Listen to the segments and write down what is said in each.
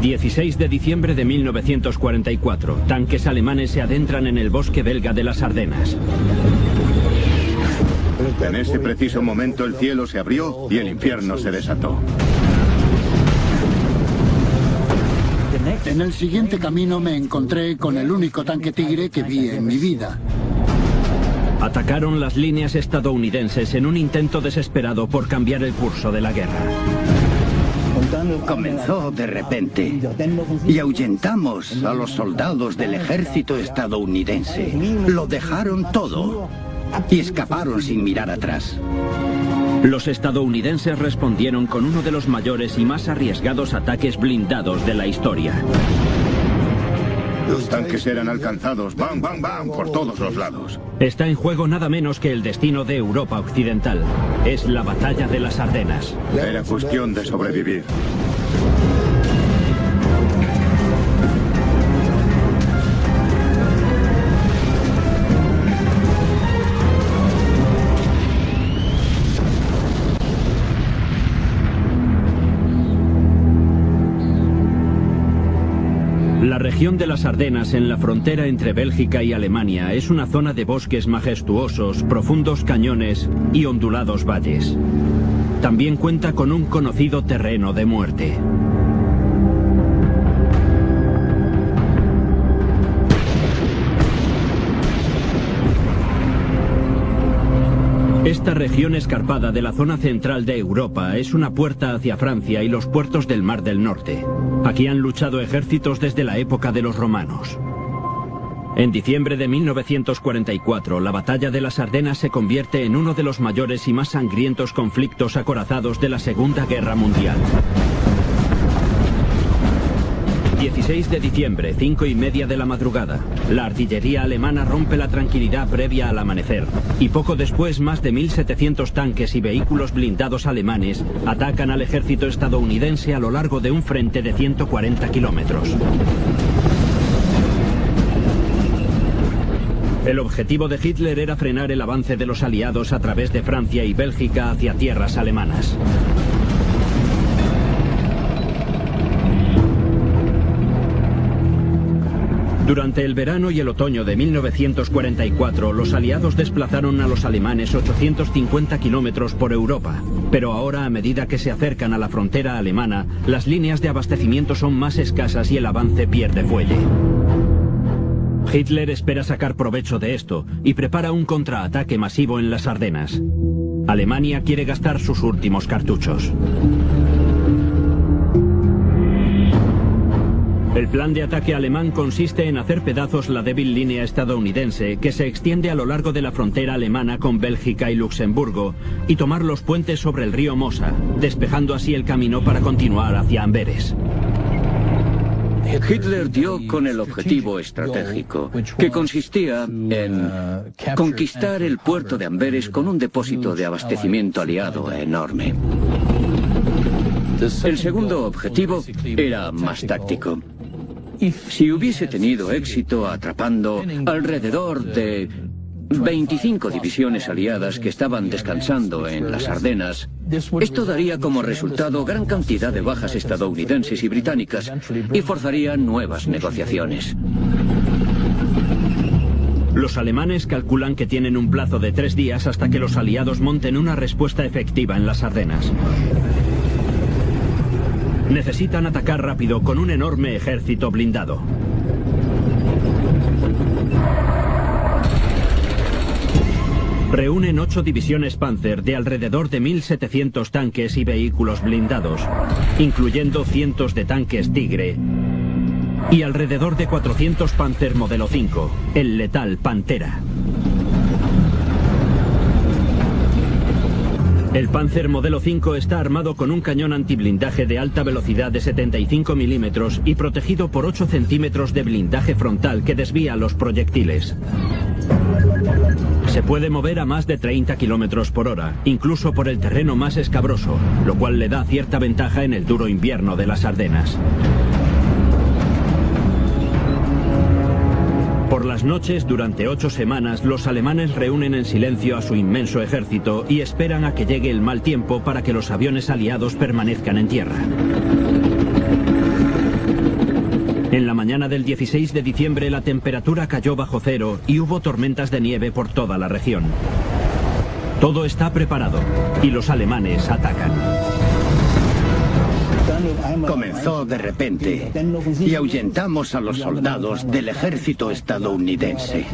16 de diciembre de 1944. Tanques alemanes se adentran en el bosque belga de las Ardenas. En ese preciso momento el cielo se abrió y el infierno se desató. En el siguiente camino me encontré con el único tanque Tigre que vi en mi vida. Atacaron las líneas estadounidenses en un intento desesperado por cambiar el curso de la guerra. Comenzó de repente y ahuyentamos a los soldados del ejército estadounidense. Lo dejaron todo y escaparon sin mirar atrás. Los estadounidenses respondieron con uno de los mayores y más arriesgados ataques blindados de la historia. Los tanques eran alcanzados, ¡bam, bam, bam!, por todos los lados. Está en juego nada menos que el destino de Europa Occidental. Es la batalla de las Ardenas. Era cuestión de sobrevivir. La región de las Ardenas, en la frontera entre Bélgica y Alemania, es una zona de bosques majestuosos, profundos cañones y ondulados valles. También cuenta con un conocido terreno de muerte. Esta región escarpada de la zona central de Europa es una puerta hacia Francia y los puertos del Mar del Norte. Aquí han luchado ejércitos desde la época de los romanos. En diciembre de 1944, la batalla de las Ardenas se convierte en uno de los mayores y más sangrientos conflictos acorazados de la Segunda Guerra Mundial. 16 de diciembre, 5:30 de la madrugada. La artillería alemana rompe la tranquilidad previa al amanecer, y poco después más de 1.700 tanques y vehículos blindados alemanes atacan al ejército estadounidense a lo largo de un frente de 140 kilómetros. El objetivo de Hitler era frenar el avance de los aliados a través de Francia y Bélgica hacia tierras alemanas. Durante el verano y el otoño de 1944, los aliados desplazaron a los alemanes 850 kilómetros por Europa. Pero ahora, a medida que se acercan a la frontera alemana, las líneas de abastecimiento son más escasas y el avance pierde fuelle. Hitler espera sacar provecho de esto y prepara un contraataque masivo en las Ardenas. Alemania quiere gastar sus últimos cartuchos. El plan de ataque alemán consiste en hacer pedazos la débil línea estadounidense que se extiende a lo largo de la frontera alemana con Bélgica y Luxemburgo y tomar los puentes sobre el río Mosa, despejando así el camino para continuar hacia Amberes. Hitler dio con el objetivo estratégico, que consistía en conquistar el puerto de Amberes con un depósito de abastecimiento aliado enorme. El segundo objetivo era más táctico. Si hubiese tenido éxito atrapando alrededor de 25 divisiones aliadas que estaban descansando en las Ardenas, esto daría como resultado gran cantidad de bajas estadounidenses y británicas y forzaría nuevas negociaciones. Los alemanes calculan que tienen un plazo de 3 días hasta que los aliados monten una respuesta efectiva en las Ardenas. Necesitan atacar rápido con un enorme ejército blindado. Reúnen 8 divisiones Panzer de alrededor de 1.700 tanques y vehículos blindados, incluyendo cientos de tanques Tigre y alrededor de 400 Panzer modelo 5, el letal Pantera. El Panzer modelo 5 está armado con un cañón antiblindaje de alta velocidad de 75 milímetros y protegido por 8 centímetros de blindaje frontal que desvía los proyectiles. Se puede mover a más de 30 kilómetros por hora, incluso por el terreno más escabroso, lo cual le da cierta ventaja en el duro invierno de las Ardenas. Por las noches, durante 8 semanas, los alemanes reúnen en silencio a su inmenso ejército y esperan a que llegue el mal tiempo para que los aviones aliados permanezcan en tierra. En la mañana del 16 de diciembre la temperatura cayó bajo cero y hubo tormentas de nieve por toda la región. Todo está preparado y los alemanes atacan. Comenzó de repente y ahuyentamos a los soldados del ejército estadounidense.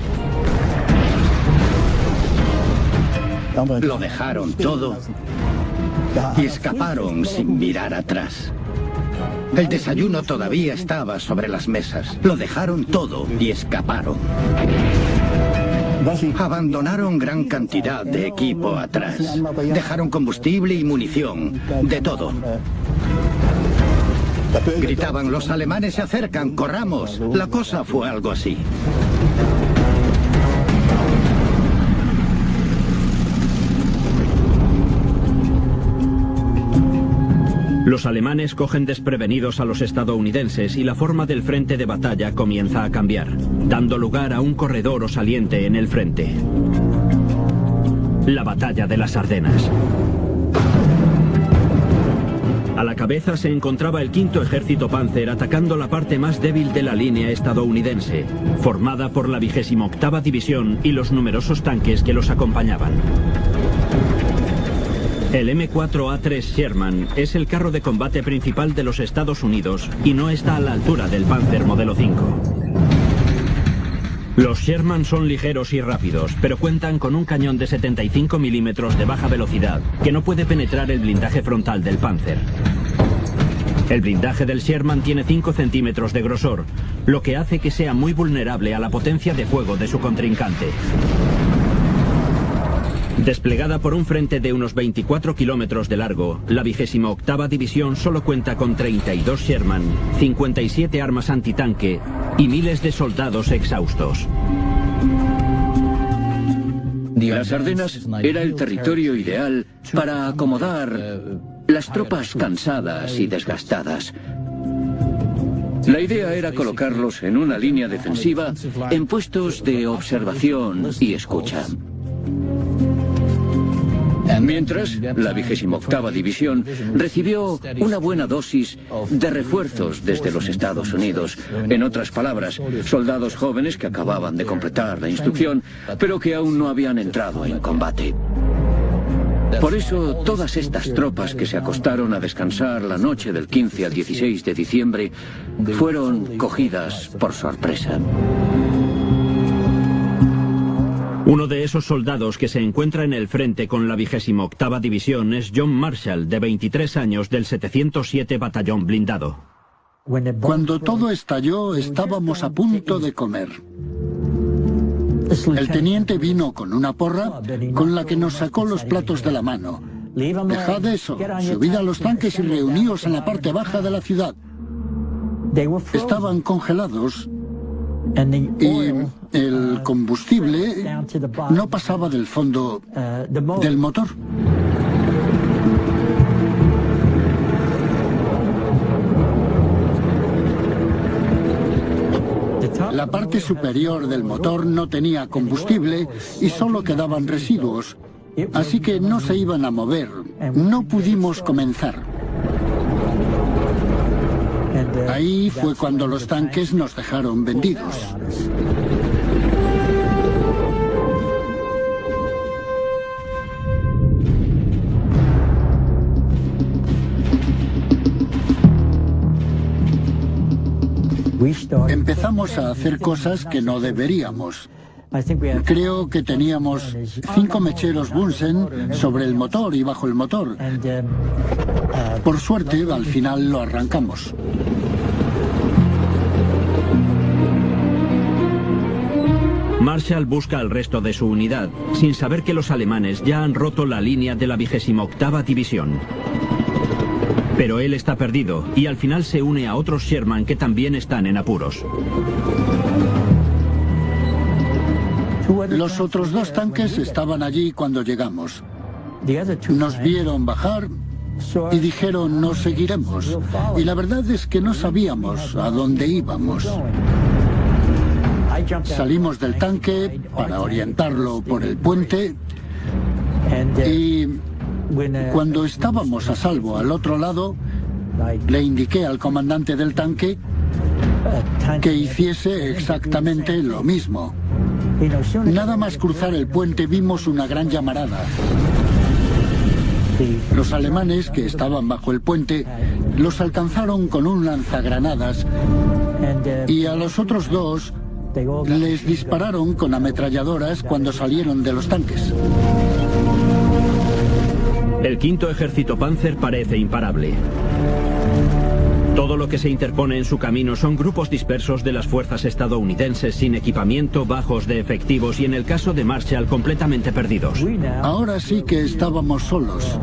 Lo dejaron todo y escaparon sin mirar atrás. El desayuno todavía estaba sobre las mesas. Lo dejaron todo y escaparon. Abandonaron gran cantidad de equipo atrás. Dejaron combustible y munición, de todo. Gritaban: los alemanes se acercan, corramos. La cosa fue algo así. Los alemanes cogen desprevenidos a los estadounidenses y la forma del frente de batalla comienza a cambiar, dando lugar a un corredor o saliente en el frente. La batalla de las Ardenas. A la cabeza se encontraba el 5º Ejército Panzer atacando la parte más débil de la línea estadounidense, formada por la 28ª División y los numerosos tanques que los acompañaban. El M4A3 Sherman es el carro de combate principal de los Estados Unidos y no está a la altura del Panzer Modelo 5. Los Sherman son ligeros y rápidos, pero cuentan con un cañón de 75 milímetros de baja velocidad que no puede penetrar el blindaje frontal del Panzer. El blindaje del Sherman tiene 5 centímetros de grosor, lo que hace que sea muy vulnerable a la potencia de fuego de su contrincante. Desplegada por un frente de unos 24 kilómetros de largo, la 28ª División solo cuenta con 32 Sherman, 57 armas antitanque y miles de soldados exhaustos. Las Ardenas era el territorio ideal para acomodar las tropas cansadas y desgastadas. La idea era colocarlos en una línea defensiva en puestos de observación y escucha. Mientras, la 28ª División recibió una buena dosis de refuerzos desde los Estados Unidos. En otras palabras, soldados jóvenes que acababan de completar la instrucción, pero que aún no habían entrado en combate. Por eso, todas estas tropas que se acostaron a descansar la noche del 15 al 16 de diciembre fueron cogidas por sorpresa. Uno de esos soldados que se encuentra en el frente con la 28ª División es John Marshall, de 23 años, del 707 Batallón Blindado. Cuando todo estalló, estábamos a punto de comer. El teniente vino con una porra con la que nos sacó los platos de la mano. Dejad eso, subid a los tanques y reuníos en la parte baja de la ciudad. Estaban congelados y el combustible no pasaba del fondo del motor. La parte superior del motor no tenía combustible y solo quedaban residuos, así que no se iban a mover. No pudimos comenzar. Ahí fue cuando los tanques nos dejaron vendidos. Empezamos a hacer cosas que no deberíamos. Creo que teníamos 5 mecheros Bunsen sobre el motor y bajo el motor. Por suerte, al final lo arrancamos. Marshall busca al resto de su unidad, sin saber que los alemanes ya han roto la línea de la 28ª División. Pero él está perdido y al final se une a otros Sherman que también están en apuros. Los otros 2 tanques estaban allí cuando llegamos. Nos vieron bajar y dijeron: nos seguiremos. Y la verdad es que no sabíamos a dónde íbamos. Salimos del tanque para orientarlo por el puente y cuando estábamos a salvo al otro lado, le indiqué al comandante del tanque que hiciese exactamente lo mismo. Nada más cruzar el puente vimos una gran llamarada. Los alemanes, que estaban bajo el puente, los alcanzaron con un lanzagranadas y a los otros dos les dispararon con ametralladoras cuando salieron de los tanques. El quinto ejército Panzer parece imparable. Todo lo que se interpone en su camino son grupos dispersos de las fuerzas estadounidenses sin equipamiento, bajos de efectivos y en el caso de Marshall completamente perdidos. Ahora sí que estábamos solos.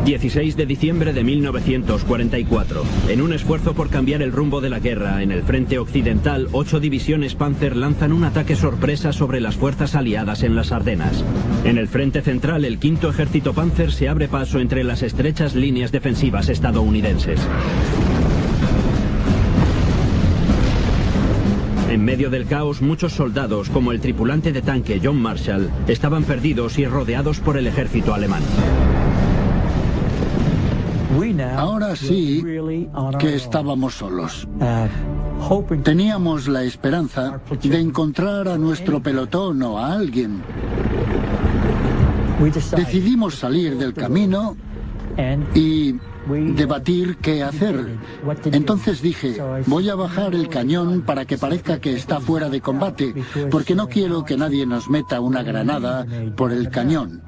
...16 de diciembre de 1944... en un esfuerzo por cambiar el rumbo de la guerra en el frente occidental, 8 divisiones Panzer lanzan un ataque sorpresa sobre las fuerzas aliadas en las Ardenas. En el frente central, el quinto ejército Panzer se abre paso entre las estrechas líneas defensivas estadounidenses. En medio del caos, muchos soldados, como el tripulante de tanque John Marshall, estaban perdidos y rodeados por el ejército alemán. Ahora sí que estábamos solos. Teníamos la esperanza de encontrar a nuestro pelotón o a alguien. Decidimos salir del camino y debatir qué hacer. Entonces dije, voy a bajar el cañón para que parezca que está fuera de combate, porque no quiero que nadie nos meta una granada por el cañón.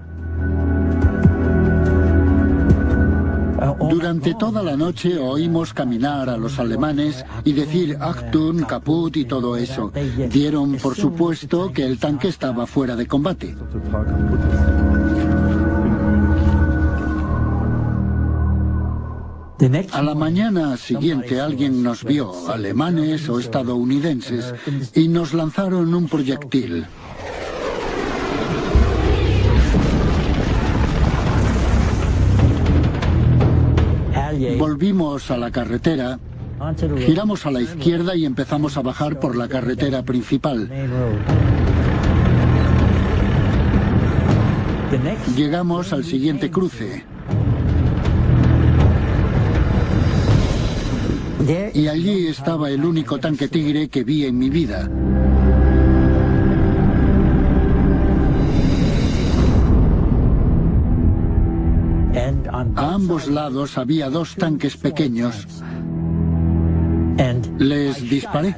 Durante toda la noche oímos caminar a los alemanes y decir Achtung, Kaput y todo eso. Dieron por supuesto que el tanque estaba fuera de combate. A la mañana siguiente alguien nos vio, alemanes o estadounidenses, y nos lanzaron un proyectil. Volvimos a la carretera, giramos a la izquierda y empezamos a bajar por la carretera principal. Llegamos al siguiente cruce. Y allí estaba el único tanque Tigre que vi en mi vida. A ambos lados había 2 tanques pequeños. Les disparé.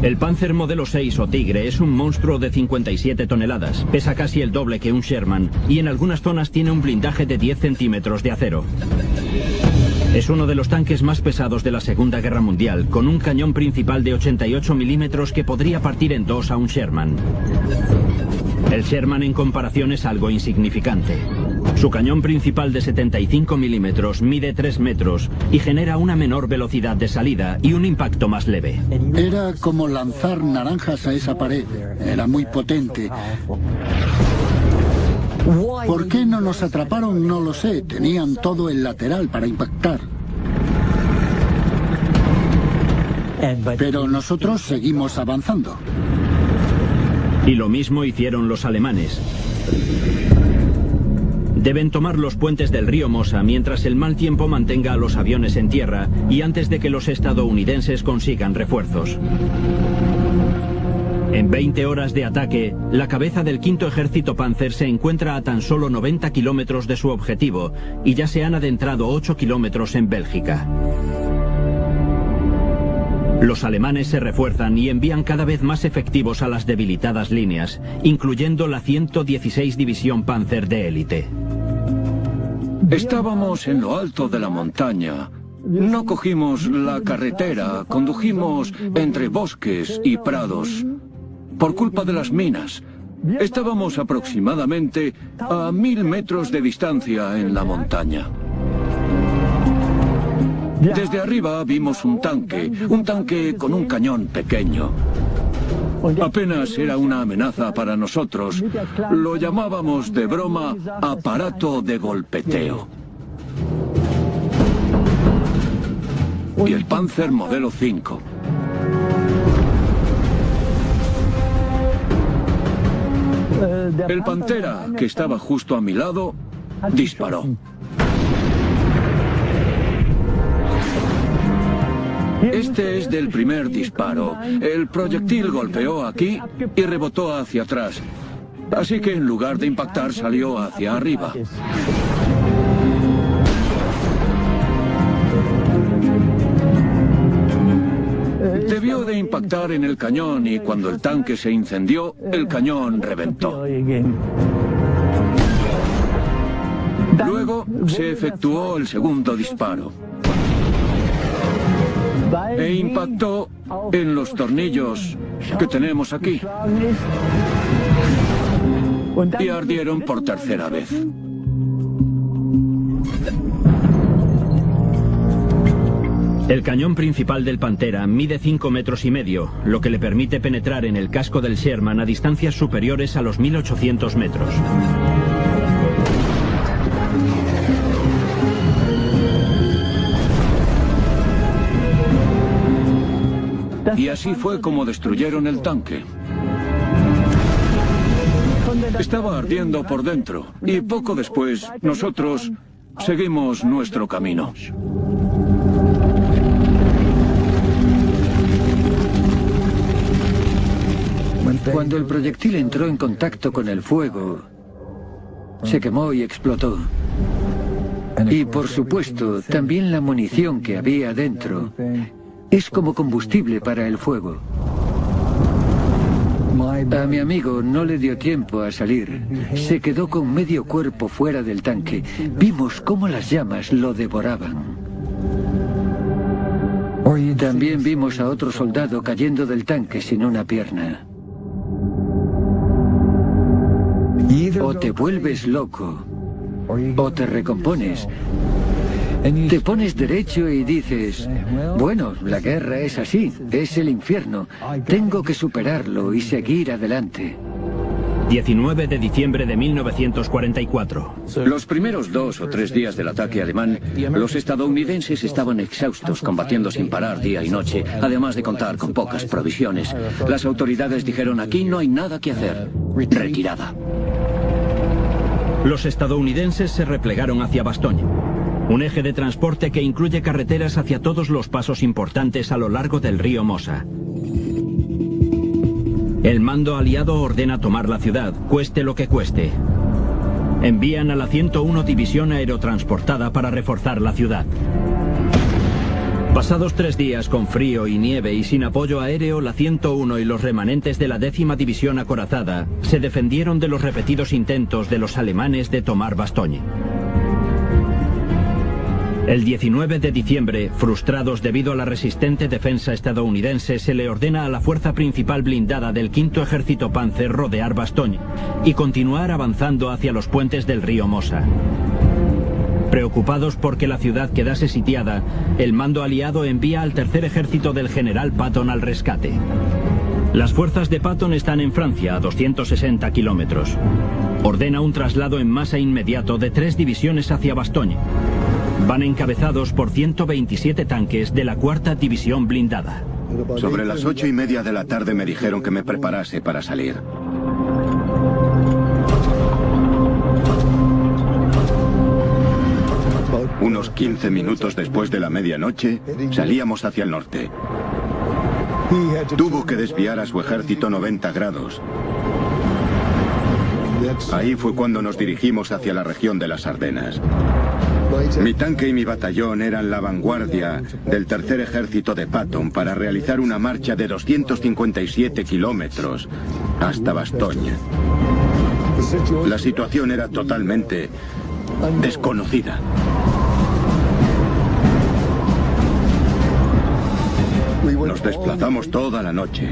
El Panzer modelo 6 o Tigre es un monstruo de 57 toneladas, pesa casi el doble que un Sherman y en algunas zonas tiene un blindaje de 10 centímetros de acero. Es uno de los tanques más pesados de la Segunda Guerra Mundial, con un cañón principal de 88 milímetros que podría partir en 2 a un Sherman. El Sherman en comparación es algo insignificante. Su cañón principal de 75 milímetros mide 3 metros y genera una menor velocidad de salida y un impacto más leve. Era como lanzar naranjas a esa pared. Era muy potente. ¿Por qué no nos atraparon? No lo sé. Tenían todo el lateral para impactar. Pero nosotros seguimos avanzando. Y lo mismo hicieron los alemanes. Deben tomar los puentes del río Mosa mientras el mal tiempo mantenga a los aviones en tierra y antes de que los estadounidenses consigan refuerzos. En 20 horas de ataque, la cabeza del quinto ejército Panzer se encuentra a tan solo 90 kilómetros de su objetivo y ya se han adentrado 8 kilómetros en Bélgica. Los alemanes se refuerzan y envían cada vez más efectivos a las debilitadas líneas, incluyendo la 116 División Panzer de élite. Estábamos en lo alto de la montaña. No cogimos la carretera, condujimos entre bosques y prados. Por culpa de las minas. Estábamos aproximadamente a 1000 metros de distancia en la montaña. Desde arriba vimos un tanque con un cañón pequeño. Apenas era una amenaza para nosotros. Lo llamábamos de broma aparato de golpeteo. Y el Panzer modelo 5. El Pantera, que estaba justo a mi lado, disparó. Este es del primer disparo. El proyectil golpeó aquí y rebotó hacia atrás. Así que en lugar de impactar salió hacia arriba. Debió de impactar en el cañón y cuando el tanque se incendió, el cañón reventó. Luego se efectuó el segundo disparo. E impactó en los tornillos que tenemos aquí. Y ardieron por tercera vez. El cañón principal del Pantera mide 5,5 metros, lo que le permite penetrar en el casco del Sherman a distancias superiores a los 1800 metros. Y así fue como destruyeron el tanque. Estaba ardiendo por dentro y poco después nosotros seguimos nuestro camino. Cuando el proyectil entró en contacto con el fuego, se quemó y explotó. Y por supuesto, también la munición que había dentro es como combustible para el fuego. A mi amigo no le dio tiempo a salir. Se quedó con medio cuerpo fuera del tanque. Vimos cómo las llamas lo devoraban. También vimos a otro soldado cayendo del tanque sin una pierna. O te vuelves loco, o te recompones. Te pones derecho y dices, bueno, la guerra es así, es el infierno. Tengo que superarlo y seguir adelante. 19 de diciembre de 1944. Los primeros 2 o 3 días del ataque alemán, los estadounidenses estaban exhaustos combatiendo sin parar día y noche, además de contar con pocas provisiones. Las autoridades dijeron, aquí no hay nada que hacer. Retirada. Los estadounidenses se replegaron hacia Bastogne, un eje de transporte que incluye carreteras hacia todos los pasos importantes a lo largo del río Mosa. El mando aliado ordena tomar la ciudad, cueste lo que cueste. Envían a la 101 División Aerotransportada para reforzar la ciudad. Pasados 3 días con frío y nieve y sin apoyo aéreo, la 101 y los remanentes de la 10ª División Acorazada se defendieron de los repetidos intentos de los alemanes de tomar Bastogne. El 19 de diciembre, frustrados debido a la resistente defensa estadounidense, se le ordena a la fuerza principal blindada del 5º Ejército Panzer rodear Bastogne y continuar avanzando hacia los puentes del río Mosa. Preocupados porque la ciudad quedase sitiada, el mando aliado envía al tercer ejército del general Patton al rescate. Las fuerzas de Patton están en Francia, a 260 kilómetros. Ordena un traslado en masa inmediato de 3 divisiones hacia Bastogne. Van encabezados por 127 tanques de la 4ª División Blindada. Sobre las 8:30 de la tarde me dijeron que me preparase para salir. Unos 15 minutos después de la medianoche, salíamos hacia el norte. Tuvo que desviar a su ejército 90 grados. Ahí fue cuando nos dirigimos hacia la región de las Ardenas. Mi tanque y mi batallón eran la vanguardia del tercer ejército de Patton para realizar una marcha de 257 kilómetros hasta Bastogne. La situación era totalmente desconocida. Nos desplazamos toda la noche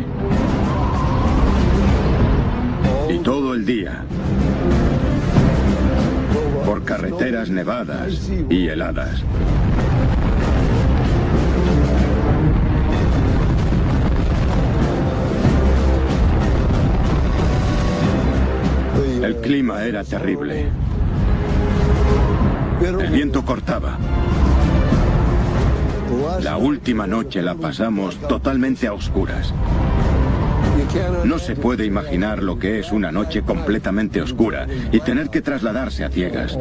y todo el día por carreteras nevadas y heladas. El clima era terrible. El viento cortaba. La última noche la pasamos totalmente a oscuras. No se puede imaginar lo que es una noche completamente oscura y tener que trasladarse a ciegas.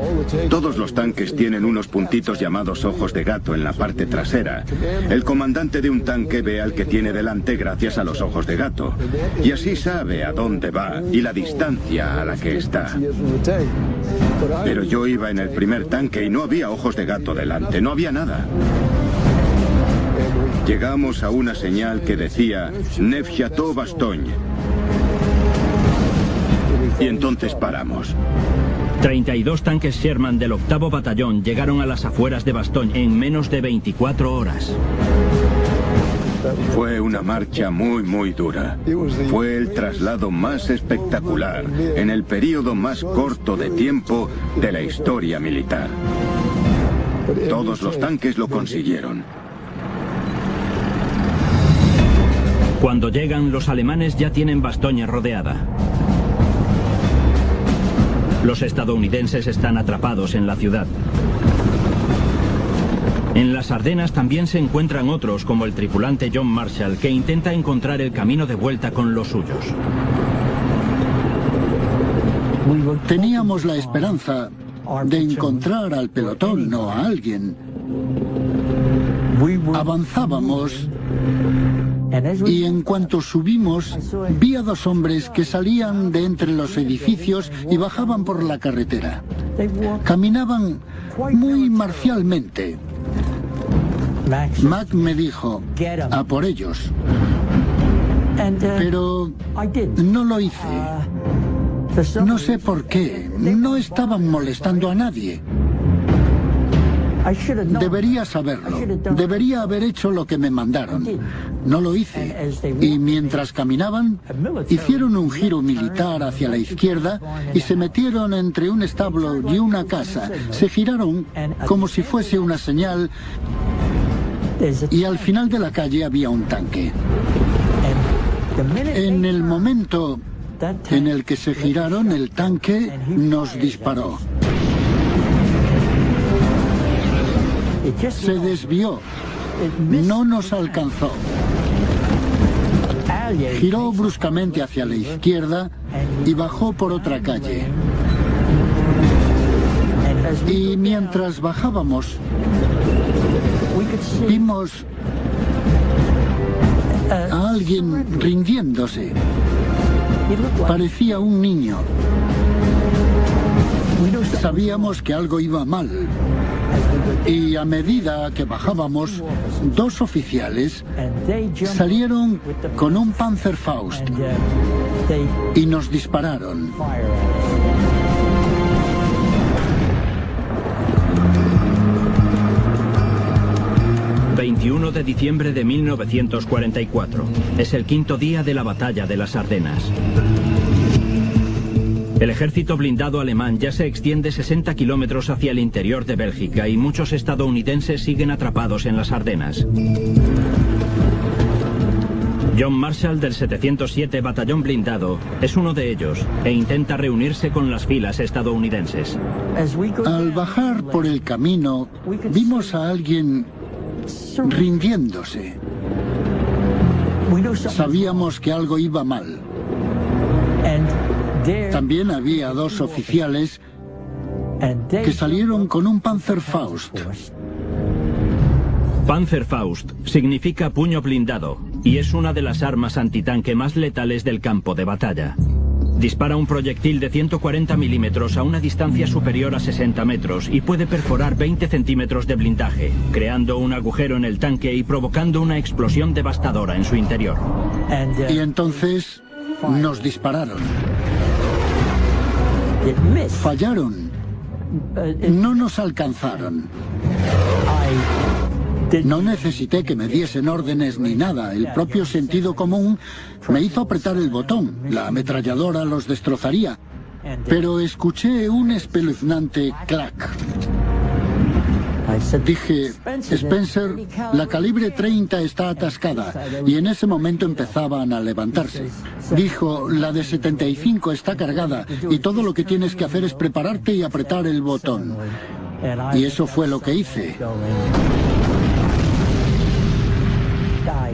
Todos los tanques tienen unos puntitos llamados ojos de gato en la parte trasera. El comandante de un tanque ve al que tiene delante gracias a los ojos de gato. Y así sabe a dónde va y la distancia a la que está. Pero yo iba en el primer tanque y no había ojos de gato delante, no había nada. Llegamos a una señal que decía Neufchâteau-Bastogne. Y entonces paramos. 32 tanques Sherman del 8º Batallón llegaron a las afueras de Bastogne en menos de 24 horas. Fue una marcha muy dura. Fue el traslado más espectacular en el periodo más corto de tiempo de la historia militar. Todos los tanques lo consiguieron. Cuando llegan, los alemanes ya tienen Bastogne rodeada. Los estadounidenses están atrapados en la ciudad. En las Ardenas también se encuentran otros, como el tripulante John Marshall, que intenta encontrar el camino de vuelta con los suyos. Teníamos la esperanza de encontrar al pelotón o a alguien. Avanzábamos y en cuanto subimos, vi a 2 hombres que salían de entre los edificios y bajaban por la carretera. Caminaban muy marcialmente. Mac me dijo, a por ellos. Pero no lo hice. No sé por qué. No estaban molestando a nadie. Debería saberlo. Debería haber hecho lo que me mandaron. No lo hice. Y mientras caminaban, hicieron un giro militar hacia la izquierda y se metieron entre un establo y una casa. Se giraron como si fuese una señal y al final de la calle había un tanque. En el momento en el que se giraron, el tanque nos disparó. Se desvió, no nos alcanzó. Giró bruscamente hacia la izquierda y bajó por otra calle. Y mientras bajábamos, vimos a alguien rindiéndose. Parecía un niño. Sabíamos que algo iba mal. Y a medida que bajábamos, 2 oficiales salieron con un Panzerfaust y nos dispararon. ...21 de diciembre de 1944. Es el 5º día de la batalla de las Ardenas. El ejército blindado alemán ya se extiende 60 kilómetros hacia el interior de Bélgica y muchos estadounidenses siguen atrapados en las Ardenas. John Marshall del 707 Batallón Blindado es uno de ellos e intenta reunirse con las filas estadounidenses. Al bajar por el camino, vimos a alguien rindiéndose. Sabíamos que algo iba mal. También había 2 oficiales que salieron con un Panzerfaust. Panzerfaust significa puño blindado y es una de las armas antitanque más letales del campo de batalla. Dispara un proyectil de 140 milímetros a una distancia superior a 60 metros y puede perforar 20 centímetros de blindaje, creando un agujero en el tanque y provocando una explosión devastadora en su interior. Y entonces nos dispararon. Fallaron. No nos alcanzaron. No necesité que me diesen órdenes ni nada. El propio sentido común me hizo apretar el botón. La ametralladora los destrozaría. Pero escuché un espeluznante clac. Dije, Spencer, la calibre 30 está atascada, y en ese momento empezaban a levantarse. Dijo, la de 75 está cargada, y todo lo que tienes que hacer es prepararte y apretar el botón. Y eso fue lo que hice.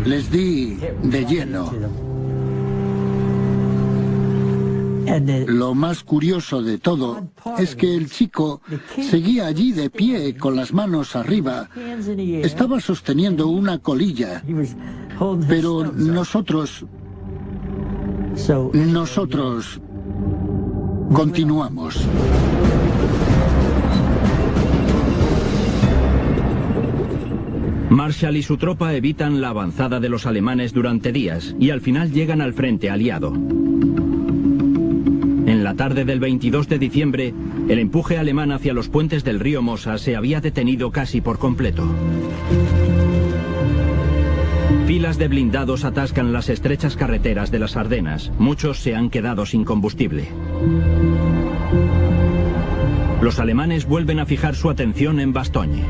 Les di de lleno. Lo más curioso de todo es que el chico seguía allí de pie con las manos arriba. Estaba sosteniendo una colilla. Pero nosotros continuamos. Marshall y su tropa evitan la avanzada de los alemanes durante días y al final llegan al frente aliado. En la tarde del 22 de diciembre, el empuje alemán hacia los puentes del río Mosa se había detenido casi por completo. Filas de blindados atascan las estrechas carreteras de las Ardenas. Muchos se han quedado sin combustible. Los alemanes vuelven a fijar su atención en Bastogne.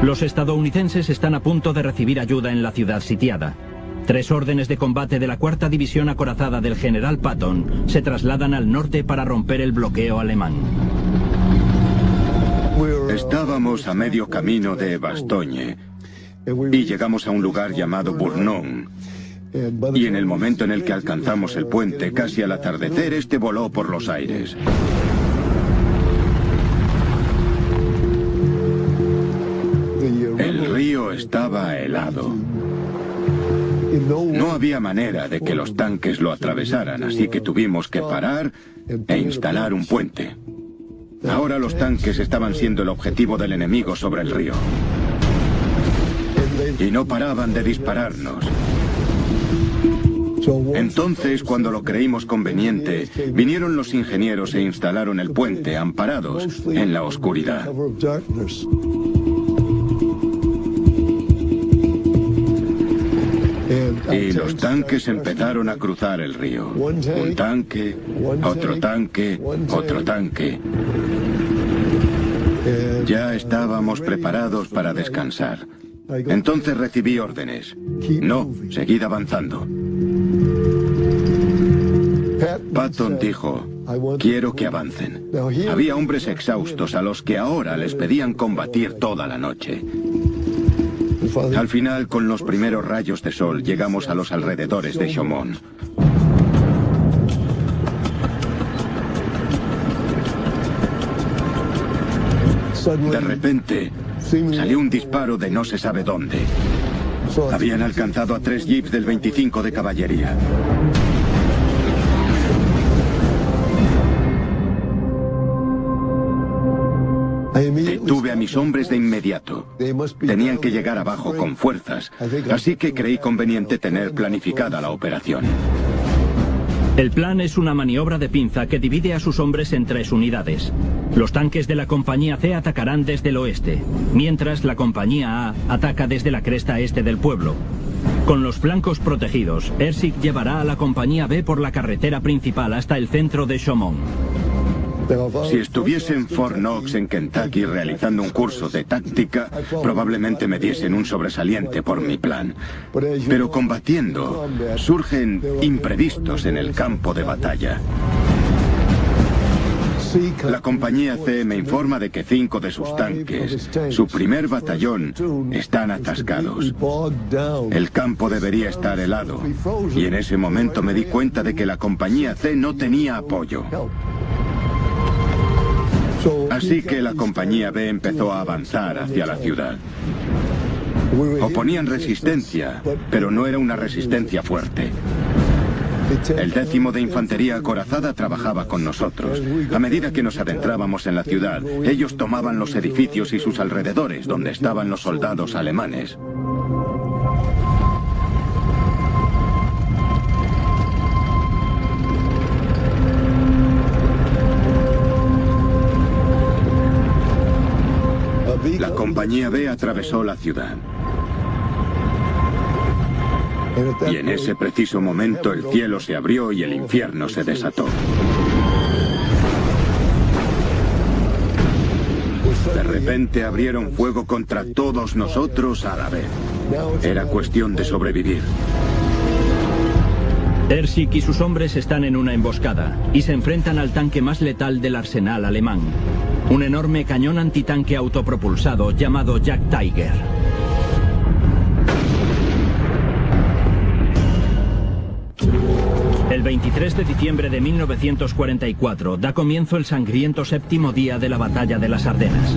Los estadounidenses están a punto de recibir ayuda en la ciudad sitiada. 3 órdenes de combate de la 4ª División Acorazada del general Patton se trasladan al norte para romper el bloqueo alemán. Estábamos a medio camino de Bastogne y llegamos a un lugar llamado Bournon. Y en el momento en el que alcanzamos el puente, casi al atardecer, este voló por los aires. El río estaba helado. No había manera de que los tanques lo atravesaran, así que tuvimos que parar e instalar un puente. Ahora los tanques estaban siendo el objetivo del enemigo sobre el río. Y no paraban de dispararnos. Entonces, cuando lo creímos conveniente, vinieron los ingenieros e instalaron el puente, amparados en la oscuridad. Y los tanques empezaron a cruzar el río. Un tanque, otro tanque, otro tanque. Ya estábamos preparados para descansar. Entonces recibí órdenes. No, seguid avanzando. Patton dijo, quiero que avancen. Había hombres exhaustos a los que ahora les pedían combatir toda la noche. Al final, con los primeros rayos de sol, llegamos a los alrededores de Chaumont. De repente, salió un disparo de no se sabe dónde. Habían alcanzado a 3 jeeps del 25 de caballería. Detuve a mis hombres de inmediato. Tenían que llegar abajo con fuerzas, así que creí conveniente tener planificada la operación. El plan es una maniobra de pinza que divide a sus hombres en 3 unidades. Los tanques de la compañía C atacarán desde el oeste, mientras la compañía A ataca desde la cresta este del pueblo. Con los flancos protegidos, Hersik llevará a la compañía B por la carretera principal hasta el centro de Chaumont. Si estuviese en Fort Knox, en Kentucky, realizando un curso de táctica, probablemente me diesen un sobresaliente por mi plan. Pero combatiendo, surgen imprevistos en el campo de batalla. La compañía C me informa de que 5 de sus tanques, su primer batallón, están atascados. El campo debería estar helado, y en ese momento me di cuenta de que la compañía C no tenía apoyo. Así que la compañía B empezó a avanzar hacia la ciudad. Oponían resistencia, pero no era una resistencia fuerte. El 10º de Infantería Acorazada trabajaba con nosotros. A medida que nos adentrábamos en la ciudad, ellos tomaban los edificios y sus alrededores, donde estaban los soldados alemanes. La compañía B atravesó la ciudad. Y en ese preciso momento el cielo se abrió y el infierno se desató. De repente abrieron fuego contra todos nosotros a la vez. Era cuestión de sobrevivir. Hersik y sus hombres están en una emboscada y se enfrentan al tanque más letal del arsenal alemán. Un enorme cañón antitanque autopropulsado llamado Jack Tiger. El 23 de diciembre de 1944 da comienzo el sangriento séptimo día de la batalla de las Ardenas.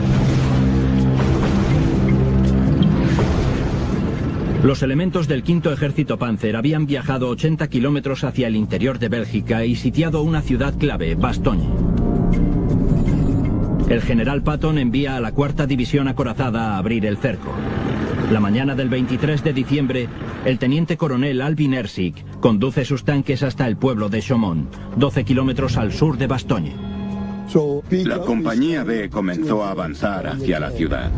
Los elementos del V Ejército Panzer habían viajado 80 kilómetros hacia el interior de Bélgica y sitiado una ciudad clave, Bastogne. El general Patton envía a la 4ª División acorazada a abrir el cerco. La mañana del 23 de diciembre, el teniente coronel Alvin Ersick conduce sus tanques hasta el pueblo de Chaumont, 12 kilómetros al sur de Bastogne. La compañía B comenzó a avanzar hacia la ciudad.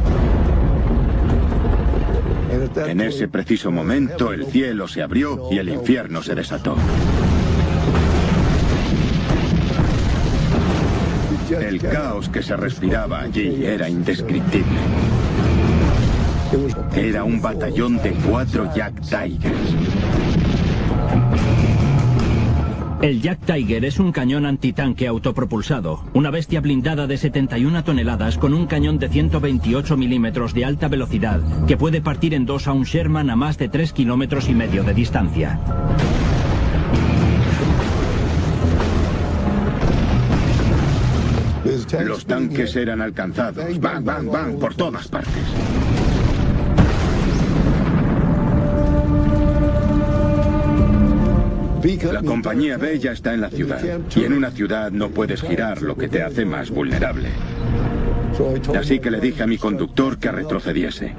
En ese preciso momento, el cielo se abrió y el infierno se desató. El caos que se respiraba allí era indescriptible. Era un batallón de 4 Yak Tigers. El Yak Tiger es un cañón antitanque autopropulsado, una bestia blindada de 71 toneladas con un cañón de 128 milímetros de alta velocidad que puede partir en dos a un Sherman a más de 3,5 kilómetros de distancia. Los tanques eran alcanzados, bang, bang, bang, por todas partes. La compañía B ya está en la ciudad, y en una ciudad no puedes girar, lo que te hace más vulnerable. Así que le dije a mi conductor que retrocediese.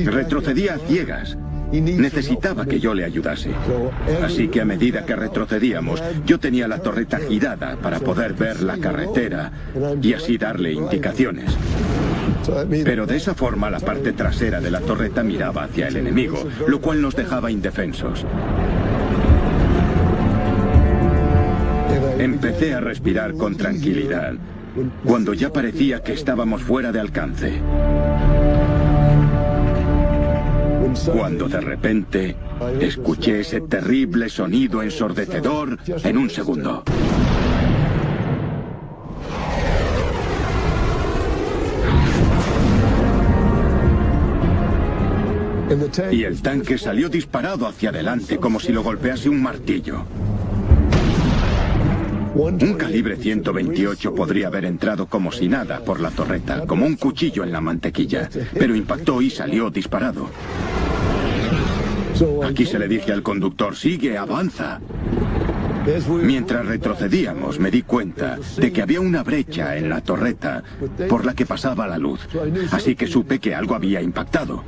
Retrocedía a ciegas. Necesitaba que yo le ayudase. Así que a medida que retrocedíamos, yo tenía la torreta girada para poder ver la carretera y así darle indicaciones. Pero de esa forma la parte trasera de la torreta miraba hacia el enemigo, lo cual nos dejaba indefensos. Empecé a respirar con tranquilidad, cuando ya parecía que estábamos fuera de alcance. Cuando de repente escuché ese terrible sonido ensordecedor en un segundo. Y el tanque salió disparado hacia adelante como si lo golpease un martillo. Un calibre 128 podría haber entrado como si nada por la torreta, como un cuchillo en la mantequilla, pero impactó y salió disparado. Aquí se le dije al conductor, sigue, avanza. Mientras retrocedíamos me di cuenta de que había una brecha en la torreta por la que pasaba la luz, así que supe que algo había impactado.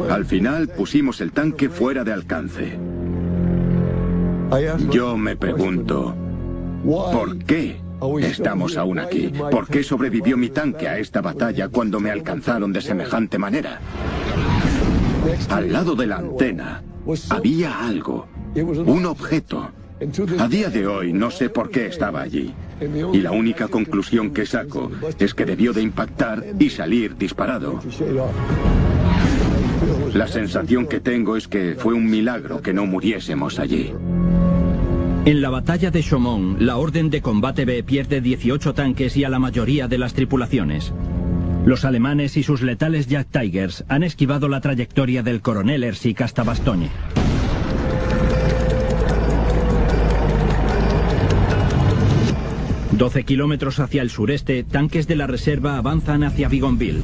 Al final pusimos el tanque fuera de alcance. Yo me pregunto, ¿por qué estamos aún aquí? ¿Por qué sobrevivió mi tanque a esta batalla cuando me alcanzaron de semejante manera? Al lado de la antena había algo, un objeto. A día de hoy no sé por qué estaba allí. Y la única conclusión que saco es que debió de impactar y salir disparado. La sensación que tengo es que fue un milagro que no muriésemos allí. En la batalla de Chaumont, la Orden de Combate B pierde 18 tanques y a la mayoría de las tripulaciones. Los alemanes y sus letales Yak Tigers han esquivado la trayectoria del coronel Ersick hasta Bastogne. ...12 kilómetros hacia el sureste, tanques de la reserva avanzan hacia Bigonville.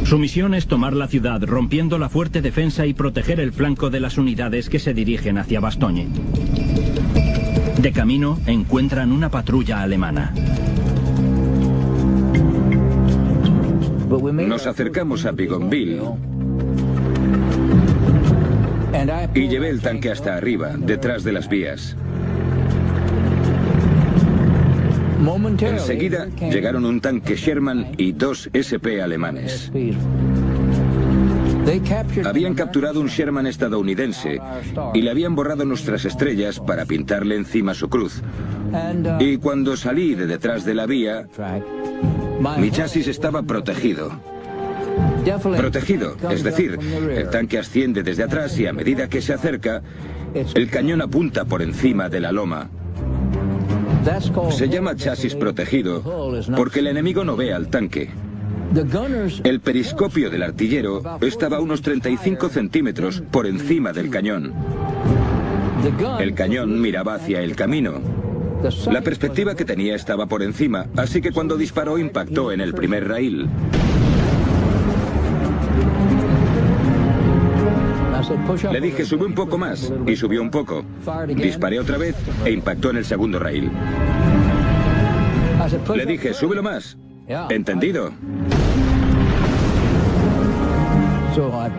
Su misión es tomar la ciudad, rompiendo la fuerte defensa y proteger el flanco de las unidades que se dirigen hacia Bastogne. De camino, encuentran una patrulla alemana. Nos acercamos a Bigonville y llevé el tanque hasta arriba, detrás de las vías. Enseguida llegaron un tanque Sherman y 2 SP alemanes. Habían capturado un Sherman estadounidense y le habían borrado nuestras estrellas para pintarle encima su cruz. Y cuando salí de detrás de la vía, mi chasis estaba protegido. Protegido, es decir, el tanque asciende desde atrás y a medida que se acerca, el cañón apunta por encima de la loma. Se llama chasis protegido porque el enemigo no ve al tanque. El periscopio del artillero estaba a unos 35 centímetros por encima del cañón. El cañón miraba hacia el camino. La perspectiva que tenía estaba por encima, así que cuando disparó impactó en el primer raíl. Le dije, sube un poco más, y subió un poco. Disparé otra vez e impactó en el segundo raíl. Le dije, súbelo más. ¿Entendido?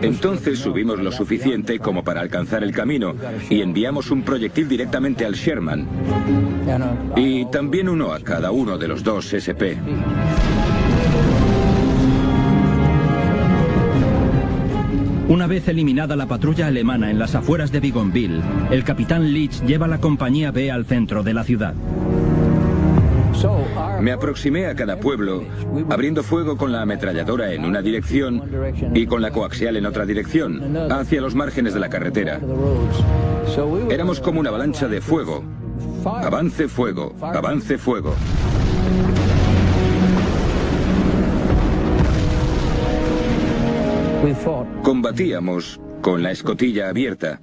Entonces subimos lo suficiente como para alcanzar el camino y enviamos un proyectil directamente al Sherman. Y también uno a cada uno de los dos SP. Una vez eliminada la patrulla alemana en las afueras de Bougainville, el capitán Leach lleva la compañía B al centro de la ciudad. Me aproximé a cada pueblo, abriendo fuego con la ametralladora en una dirección y con la coaxial en otra dirección, hacia los márgenes de la carretera. Éramos como una avalancha de fuego. Avance fuego, avance fuego. Combatíamos con la escotilla abierta.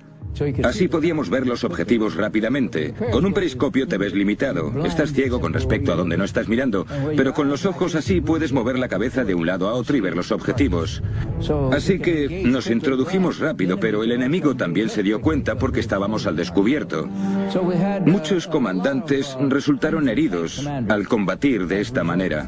Así podíamos ver los objetivos rápidamente. Con un periscopio te ves limitado. Estás ciego con respecto a donde no estás mirando, pero con los ojos así puedes mover la cabeza de un lado a otro y ver los objetivos. Así que nos introdujimos rápido, pero el enemigo también se dio cuenta porque estábamos al descubierto. Muchos comandantes resultaron heridos al combatir de esta manera.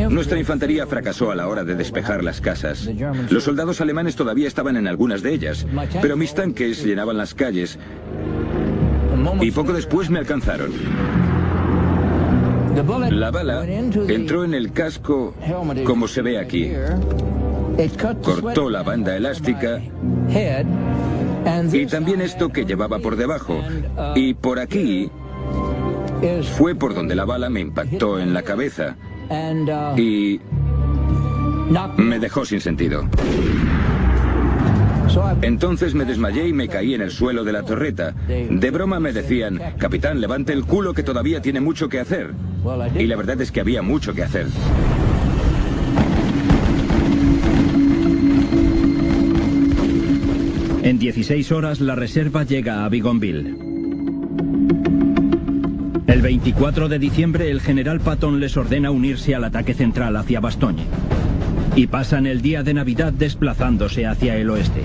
Nuestra infantería fracasó a la hora de despejar las casas. Los soldados alemanes todavía estaban en algunas de ellas, pero mis tanques llenaban las calles y poco después me alcanzaron. La bala entró en el casco como se ve aquí. Cortó la banda elástica y también esto que llevaba por debajo. Y por aquí fue por donde la bala me impactó en la cabeza. Y me dejó sin sentido. Entonces me desmayé y me caí en el suelo de la torreta. De broma me decían, capitán, levante el culo que todavía tiene mucho que hacer. Y la verdad es que había mucho que hacer. En 16 horas la reserva llega a Bougainville. El 24 de diciembre el general Patton les ordena unirse al ataque central hacia Bastogne. Y pasan el día de Navidad desplazándose hacia el oeste.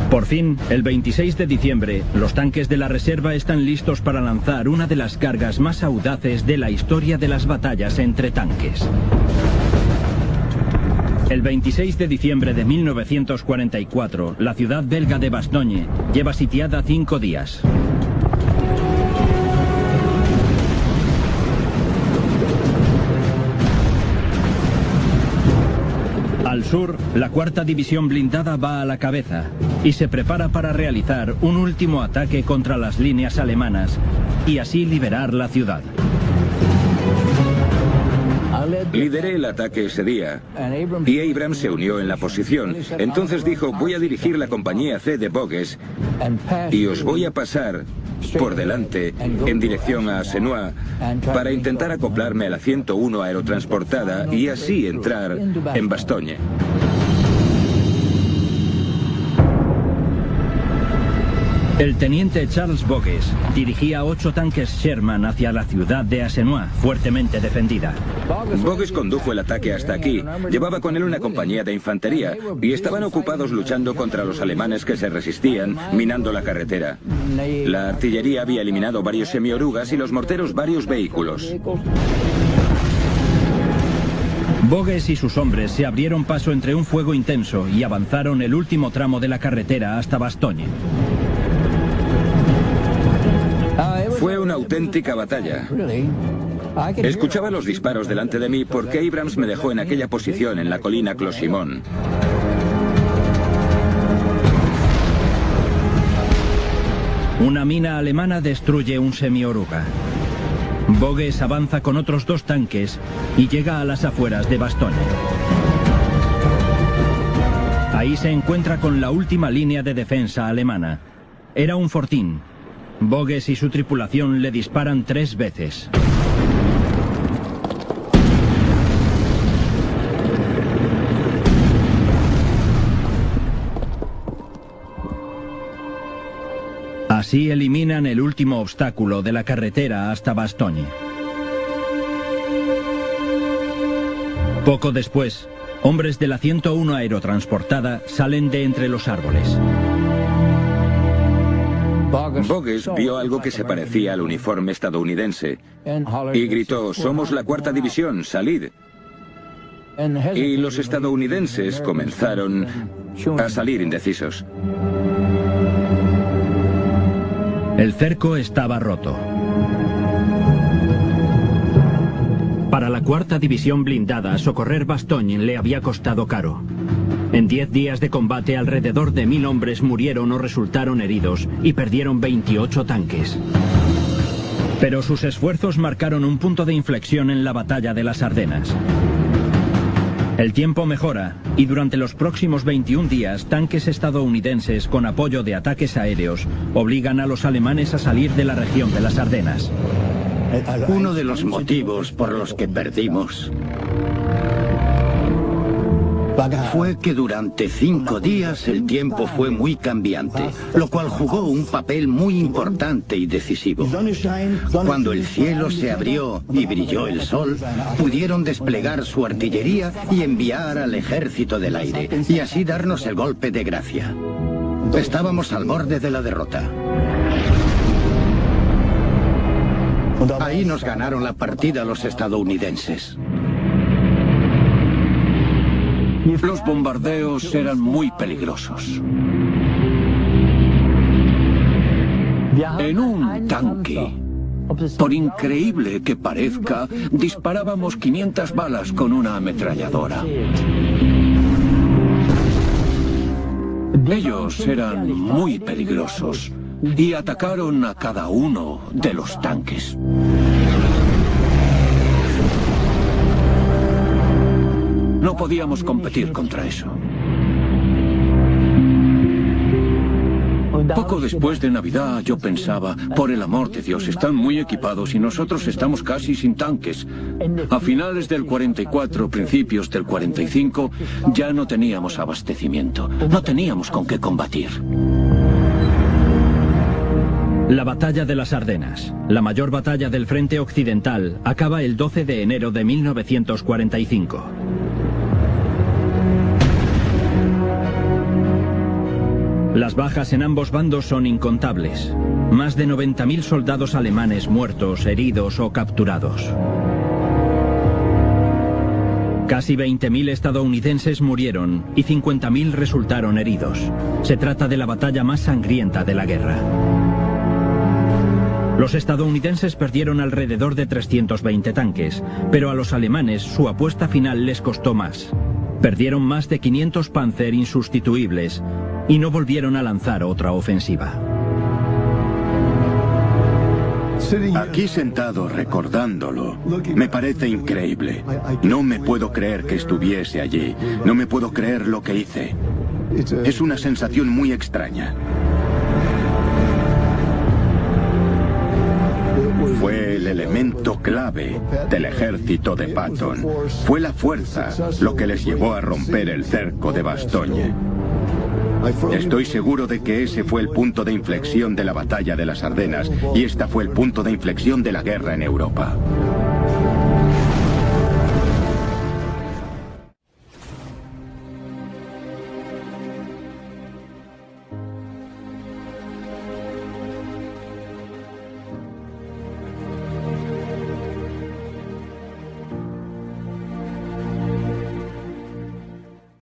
Por fin, el 26 de diciembre, los tanques de la reserva están listos para lanzar una de las cargas más audaces de la historia de las batallas entre tanques. El 26 de diciembre de 1944, la ciudad belga de Bastogne lleva sitiada 5 días. Al sur, la cuarta división blindada va a la cabeza y se prepara para realizar un último ataque contra las líneas alemanas y así liberar la ciudad. Lideré el ataque ese día y Abrams se unió en la posición. Entonces dijo, voy a dirigir la compañía C de Bogues y os voy a pasar por delante en dirección a Senois para intentar acoplarme a la 101 aerotransportada y así entrar en Bastogne. El teniente Charles Bogues dirigía 8 tanques Sherman hacia la ciudad de Asenois, fuertemente defendida. Bogues condujo el ataque hasta aquí. Llevaba con él una compañía de infantería y estaban ocupados luchando contra los alemanes que se resistían, minando la carretera. La artillería había eliminado varios semiorugas y los morteros varios vehículos. Bogues y sus hombres se abrieron paso entre un fuego intenso y avanzaron el último tramo de la carretera hasta Bastogne. Fue una auténtica batalla. Escuchaba los disparos delante de mí porque Abrams me dejó en aquella posición en la colina Closimon. Una mina alemana destruye un semioruga. Bogues avanza con otros 2 tanques y llega a las afueras de Bastogne. Ahí se encuentra con la última línea de defensa alemana. Era un fortín. Bogues y su tripulación le disparan 3 veces. Así eliminan el último obstáculo de la carretera hasta Bastogne. Poco después, hombres de la 101 aerotransportada salen de entre los árboles. Bogues vio algo que se parecía al uniforme estadounidense y gritó: «Somos la 4ª división, salid». Y los estadounidenses comenzaron a salir indecisos. El cerco estaba roto. Para la 4ª división blindada, socorrer Bastogne le había costado caro. En 10 días de combate, alrededor de 1000 hombres murieron o resultaron heridos y perdieron 28 tanques. Pero sus esfuerzos marcaron un punto de inflexión en la batalla de las Ardenas. El tiempo mejora y durante los próximos 21 días, tanques estadounidenses con apoyo de ataques aéreos obligan a los alemanes a salir de la región de las Ardenas. Uno de los motivos por los que perdimos fue que durante 5 días el tiempo fue muy cambiante, lo cual jugó un papel muy importante y decisivo. Cuando el cielo se abrió y brilló el sol, pudieron desplegar su artillería y enviar al ejército del aire, y así darnos el golpe de gracia. Estábamos al borde de la derrota. Ahí nos ganaron la partida los estadounidenses. Los bombardeos eran muy peligrosos. En un tanque, por increíble que parezca, disparábamos 500 balas con una ametralladora. Ellos eran muy peligrosos y atacaron a cada uno de los tanques. No podíamos competir contra eso. Poco después de Navidad yo pensaba, por el amor de Dios, están muy equipados y nosotros estamos casi sin tanques. A finales del 44, principios del 45, ya no teníamos abastecimiento. No teníamos con qué combatir. La batalla de las Ardenas, la mayor batalla del frente occidental, acaba el 12 de enero de 1945. Las bajas en ambos bandos son incontables. Más de 90.000 soldados alemanes muertos, heridos o capturados. Casi 20.000 estadounidenses murieron y 50.000 resultaron heridos. Se trata de la batalla más sangrienta de la guerra. Los estadounidenses perdieron alrededor de 320 tanques, pero a los alemanes su apuesta final les costó más. Perdieron más de 500 Panzer insustituibles y no volvieron a lanzar otra ofensiva. Aquí sentado recordándolo, me parece increíble. No me puedo creer que estuviese allí. No me puedo creer lo que hice. Es una sensación muy extraña. Fue el elemento clave del ejército de Patton. Fue la fuerza lo que les llevó a romper el cerco de Bastogne. Estoy seguro de que ese fue el punto de inflexión de la batalla de las Ardenas y esta fue el punto de inflexión de la guerra en Europa.